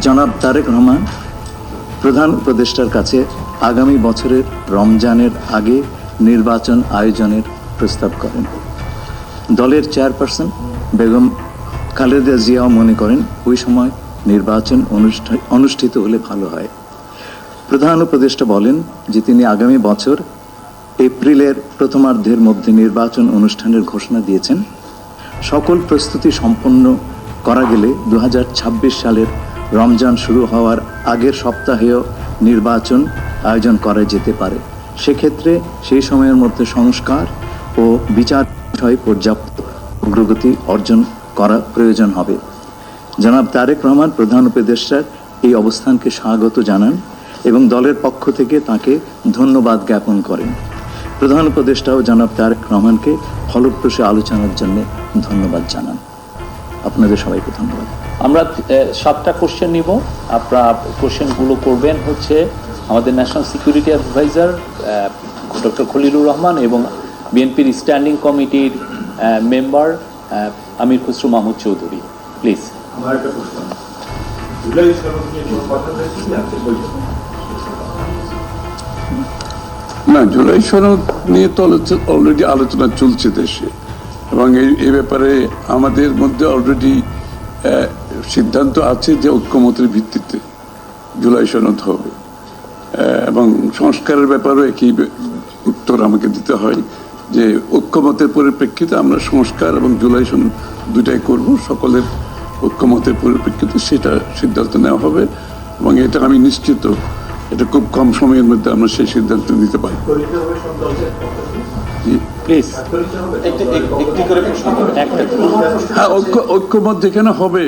জনাব তারেক রহমান প্রধান উপদেষ্টার কাছে আগামী বছরের রমজানের আগে নির্বাচন আয়োজনের প্রস্তাব করেন। দলের চেয়ারপারসন বেগম খালেদা জিয়াও মনে করেন ওই সময় নির্বাচন অনুষ্ঠিত হলে ভালো হয়। প্রধান উপদেষ্টা বলেন যে তিনি আগামী বছর এপ্রিলের প্রথমার্ধের মধ্যে নির্বাচন অনুষ্ঠানের ঘোষণা দিয়েছেন। সকল প্রস্তুতি সম্পন্ন করা গেলে 2026 সালের রমজান শুরু হওয়ার আগের সপ্তাহেও নির্বাচন আয়োজন করা যেতে পারে। সেক্ষেত্রে সেই সময়ের মধ্যে সংস্কার ও বিচার বিষয়ে পর্যাপ্ত অগ্রগতি অর্জন করা প্রয়োজন হবে। জনাব তারেক রহমান প্রধান উপদেষ্টার এই অবস্থানকে স্বাগত জানান এবং দলের পক্ষ থেকে তাকে ধন্যবাদ জ্ঞাপন করেন। প্রধান উপদেষ্টাও জনাব তারেক রহমানকে ফলপ্রসূ আলোচনার জন্য ধন্যবাদ জানান। আপনাদের সবাইকে ধন্যবাদ। আমরা 7টা কোশ্চেন নিব। আপনারা কোশ্চেনগুলো করবেন হচ্ছে আমাদের national security adviser doctor Khalilur Rahman এবং বিএনপির স্ট্যান্ডিং কমিটির মেম্বার আমির খসরু মাহমুদ চৌধুরী। প্লিজ। না, জুলাই সনদ নিয়ে তো অলরেডি আলোচনা চলছে দেশে, এবং এই ব্যাপারে আমাদের মধ্যে অলরেডি সিদ্ধান্ত আছে যে ঐক্যমতের ভিত্তিতে জুলাই সনদ হবে, এবং সংস্কারের ব্যাপারেও একই উত্তর আমাকে দিতে হয় যে ঐক্যমতের পরিপ্রেক্ষিতে আমরা সংস্কার এবং জুলাই সনদ দুটাই করব। সকলের ঐক্যমতের পরিপ্রেক্ষিতে সেটা সিদ্ধান্ত নেওয়া হবে, এবং এটা আমি নিশ্চিত এটা খুব কম সময়ের মধ্যে আমরা সেই সিদ্ধান্ত নিতে পারি। হ্যাঁ, ঐক্যমত যেখানে হবে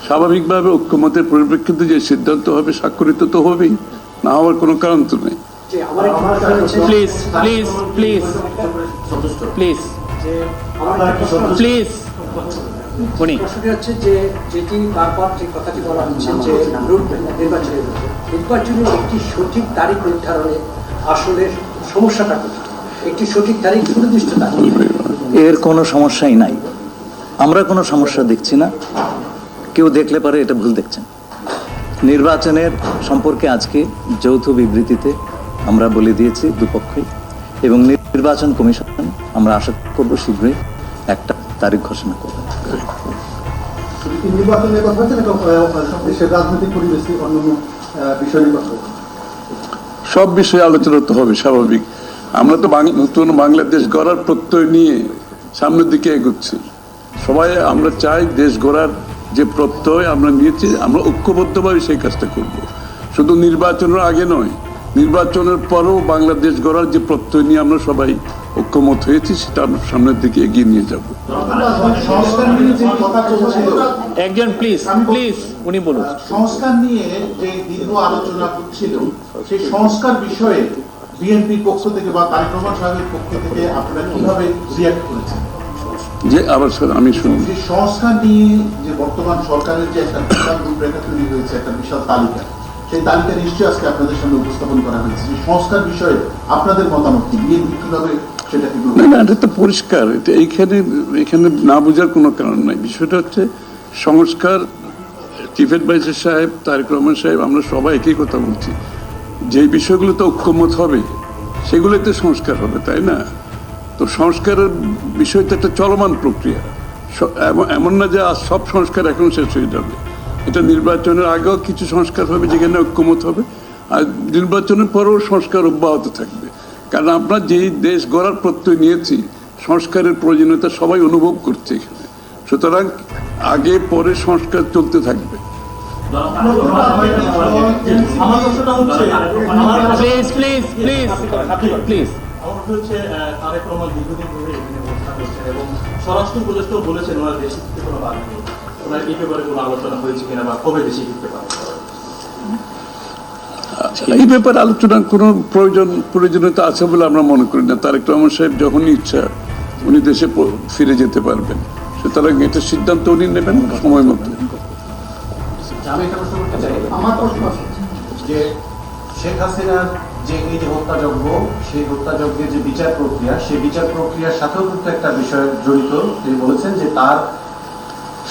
স্বাভাবিকভাবে ঐক্যমতের পরিপ্রেক্ষিতে যে সিদ্ধান্ত হবে স্বাক্ষরিত তো হবেই, না হওয়ার কোনো কারণ তো নেই। Please please please please please উনি হচ্ছে যে যেটি বারবার যে কথাটি বলা হচ্ছে যে নির্বাচনের একটি সঠিক তারিখ নির্ধারণে আসলে সমস্যাটা কোথায়? একটি সঠিক তারিখ সুনির্দিষ্ট তারিখ, এর কোনো সমস্যাই নাই। আমরা কোনো সমস্যা দেখছি না। কেউ দেখলে পারে এটা ভুল দেখছেন। নির্বাচনের সম্পর্কে আজকে যৌথ বিবৃতিতে আমরা বলে দিয়েছি দুপক্ষই, এবং নির্বাচন কমিশন আমরা আশা করব শীঘ্রই একটা তারিখ ঘোষণা করবে। নির্বাচনের কথা হচ্ছে দেশের রাজনৈতিক পরিবেশ অন্যান্য বিষয়ের কথা, সব বিষয়ে আলোচনা তো হবে স্বাভাবিক। আমরা তো নতুন বাংলাদেশ গড়ার প্রত্যয় নিয়ে সামনের দিকে এগোচ্ছি। সবাই আমরা চাই দেশ গড়ার যে প্রত্যয় আমরা নিয়েছি, আমরা ঐক্যবদ্ধভাবে সেই কাজটা করব। শুধু নির্বাচনের আগে নয়, নির্বাচনের পরেও বাংলাদেশ গড়ার যে প্রত্যয় নিয়ে আমরা সবাই ঐক্যমত হয়েছি সেটা আমরা সামনের দিকে এগিয়ে নিয়ে যাব। একজন প্লিজ প্লিজ উনি বলুন। সংস্কার নিয়ে যে দীর্ঘ আলোচনা ছিল, সেই সংস্কার বিষয়ে বিএনপির পক্ষ থেকে বা তারেক রহমান সাহেবের পক্ষ থেকে আপনারা কিভাবে রিঅ্যাক্ট করেছেন? যে আবার স্যার আমি শুনি, যে সংস্কার নিয়ে যে বর্তমান সরকারের যে একটা বিশাল রূপরেখা তৈরি হয়েছে, একটা বিশাল তালিকা, সেই তালিকা নিশ্চয়ই আজকে আপনাদের সামনে উপস্থাপন করা হয়েছে। যে সংস্কার বিষয়ে আপনাদের মতামত কি? বিএনপি কিভাবে সেটাকে? না, এটা তো পরিষ্কার। এটা এখানে না বোঝার কোনো কারণ নাই। বিষয়টা হচ্ছে সংস্কার। চিফ অ্যাডভাইজার সাহেব, তারেক রহমান সাহেব, আমরা সবাই একই কথা বলছি। যে বিষয়গুলোতে ঐক্যমত হবে সেগুলোতে সংস্কার হবে, তাই না? তো সংস্কারের বিষয়টা একটা চলমান প্রক্রিয়া। এমন না যে আজ সব সংস্কার এখন শেষ হয়ে যাবে। এটা নির্বাচনের আগেও কিছু সংস্কার হবে যেখানে ঐক্যমত হবে, আর নির্বাচনের পরেও সংস্কার অব্যাহত থাকবে। কারণ আমরা যেই দেশ গড়ার প্রত্যয় নিয়েছি, সংস্কারের প্রয়োজনীয়তা সবাই অনুভব করছে এখানে। সুতরাং আগে পরে সংস্কার চলতে থাকবে। Please please please please. Tarique Rahman দীর্ঘদিন ধরে এখানে অবস্থান করছেন এবং স্বরাষ্ট্র উপদেষ্টাও বলেছেন ওনার দেশে ফিরতে কোনো বাধা নেই। ওনার এই ব্যাপারে কোনো আলোচনা হয়েছে কিনা বা কবে দেশে ফিরতে পারে? এই ব্যাপারে আলোচনার কোনো প্রয়োজনীয়তা আছে বলে আমরা মনে করি না। তারেক রহমান সাহেব যখনই ইচ্ছা উনি দেশে ফিরে যেতে পারবেন, সুতরাং এটা সিদ্ধান্ত উনি নেবেন সময় মতো। আমার প্রশ্ন যে শেখ হাসিনার যে এই যে হত্যাযজ্ঞ, সেই হত্যাযজ্ঞের যে বিচার প্রক্রিয়া, সেই বিচার প্রক্রিয়ার সাথেও কিন্তু একটা বিষয় জড়িত। তিনি বলেছেন যে তার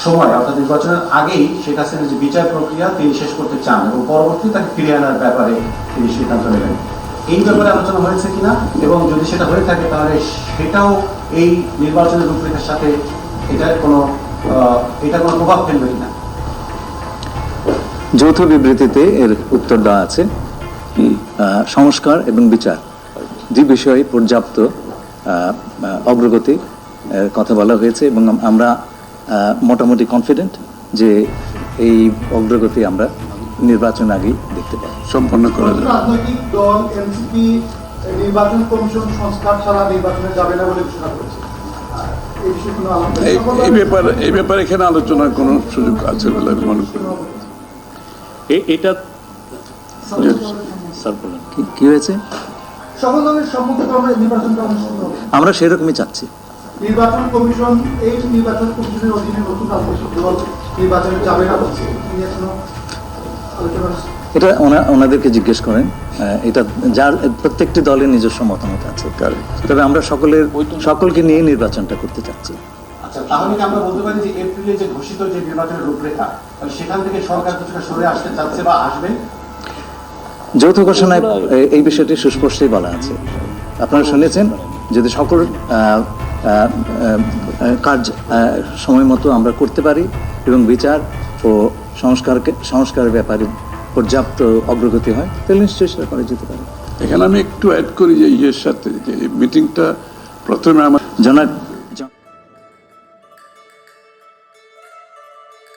সময় অর্থাৎ নির্বাচনের আগেই শেখ হাসিনার যে বিচার প্রক্রিয়া তিনি শেষ করতে চান এবং পরবর্তী তাকে ফিরিয়ে আনার ব্যাপারে তিনি সিদ্ধান্ত নেবেন। এই ব্যাপারে আলোচনা হয়েছে কিনা, এবং যদি সেটা হয়ে থাকে তাহলে সেটাও এই নির্বাচনের রূপরেখার সাথে এটা কোনো প্রভাব ফেলবে কিনা? যৌথ বিবৃতিতে এর উত্তর দেওয়া আছে। সংস্কার এবং বিচার দুই বিষয়ে পর্যাপ্ত অগ্রগতি কথা বলা হয়েছে এবং আমরা মোটামুটি কনফিডেন্ট যে এই অগ্রগতি আমরা নির্বাচন আগেই দেখতে পাই। সম্পন্ন করা যাবে। রাজনৈতিক দল এনসিপি নির্বাচন কমিশন সংস্কার ছাড়া নির্বাচনে যাবে না বলে ঘোষণা করেছে। এই বিষয়ে কোনো এই ব্যাপারে এখানে আলোচনার কোনো সুযোগ আছে বলে আমি মনে করি। এটা স্যার বলেন। কি হয়েছে? সকল দলের সম্মতিক্রমে নির্বাচনটা অনুষ্ঠিত হবে। আমরা সেরকমই চাচ্ছি। নির্বাচন কমিশন এই নির্বাচন কমিশনের অধীনে নতুন রাজনৈতিক দল নির্বাচনে যাবে না বলছে। তিনি এখনো আলোচনা এটা ওনাদেরকে জিজ্ঞেস করেন। এটা যার প্রত্যেকটি দলের নিজস্ব মতামত আছে, তবে আমরা সকলকে নিয়ে নির্বাচনটা করতে চাচ্ছি। আচ্ছা, তাহলে কি আমরা বলতে পারি যে এপ্রিলে যে ঘোষিত যে নির্বাচনের রূপরেখা, সেখান থেকে সরকার কিছুটা সরে আসতে চাচ্ছে বা আসবে? যৌথ ঘোষণায় এই বিষয়টি সুস্পষ্টই বলা আছে। আপনারা শুনেছেন, যদি সকল কাজ সময় মতো আমরা করতে পারি এবং বিচার ও সংস্কারের ব্যাপারে পর্যাপ্ত অগ্রগতি হয়, তাহলে নিশ্চয়ই সেটা করা যেতে পারে। এখানে আমি একটু অ্যাড করি যে ইয়ের সাথে যে মিটিংটা প্রথমে আমার জনাব